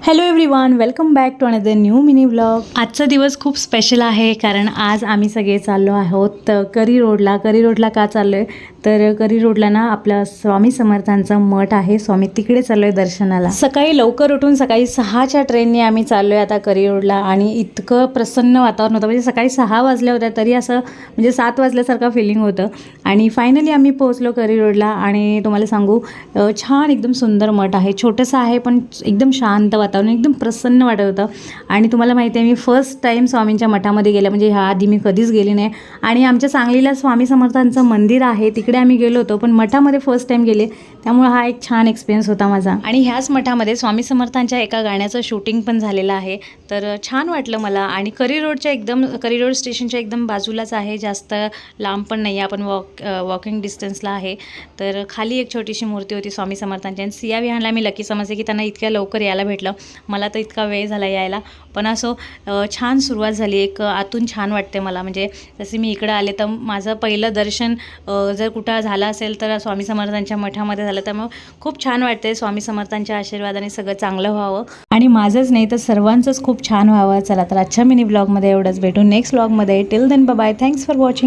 Hello everyone, welcome back to another new mini vlog. आजचा दिवस खूप स्पेशल आहे कारण आज आम्ही सगळे चाललो आहोत करी रोडला का चाललो आहे तर करी रोडला ना आपला स्वामी समर्थांचा मठ आहे. स्वामी तिकडे चाललो आहे दर्शनाला. सकाळी लवकर उठून सकाळी 6च्या ट्रेनने आम्ही चाललो आहे आता करी रोडला आणि इतकं प्रसन्न वातावरण होतं. म्हणजे सकाळी 6 वाजल्या होत्या तरी असं म्हणजे 7 वाजल्यासारखं फिलिंग होतं आणि फायनली आम्ही पोहोचलो करी रोडला. आणि तुम्हाला सांगू छान एकदम सुंदर मठ आहे. छोटंसं आहे पण एकदम शांत वातावरण, एकदम प्रसन्न वाटत होतं. आणि तुम्हाला माहिती आहे मी फर्स्ट टाईम स्वामींच्या मठामध्ये गेले, म्हणजे ह्या आधी मी कधीच गेली नाही. आणि आमच्या सांगलीला स्वामी समर्थांचं मंदिर आहे तिकडे आम्ही गेलो होतो, पण मठामध्ये फर्स्ट टाईम गेले, त्यामुळे हा एक छान एक्सपिरियन्स होता माझा. आणि ह्याच मठामध्ये स्वामी समर्थांच्या एका गाण्याचं शूटिंग पण झालेलं आहे, तर छान वाटलं मला. आणि करी रोड स्टेशनच्या एकदम बाजूलाच आहे, जास्त लांब पण नाही, आपण वॉकिंग डिस्टन्सला आहे. तर खाली एक छोटीशी मूर्ती होती स्वामी समर्थांची आणि सिया विहानला मी लकी समजते की त्यांना इतक्या लवकर यायला भेटलं. मला तर इतका वेळ झाला यायला, पण असो छान सुरुवात झाली. एक आतून छान वाटते मला. म्हणजे जसे मी इकडं आले तर माझं पहिलं दर्शन जर कुठं झालं असेल तर स्वामी समर्थांच्या मठामध्ये झालं, त्यामुळे खूप छान वाटते. स्वामी समर्थांच्या आशीर्वादाने सगळं चांगलं व्हावं आणि माझंच नाही तर सर्वांचंच खूप छान व्हावं. चला तर आजच्या मिनी ब्लॉगमध्ये एवढंच. भेटू नेक्स्ट ब्लॉगमध्ये. Till then bye bye. Thanks for watching.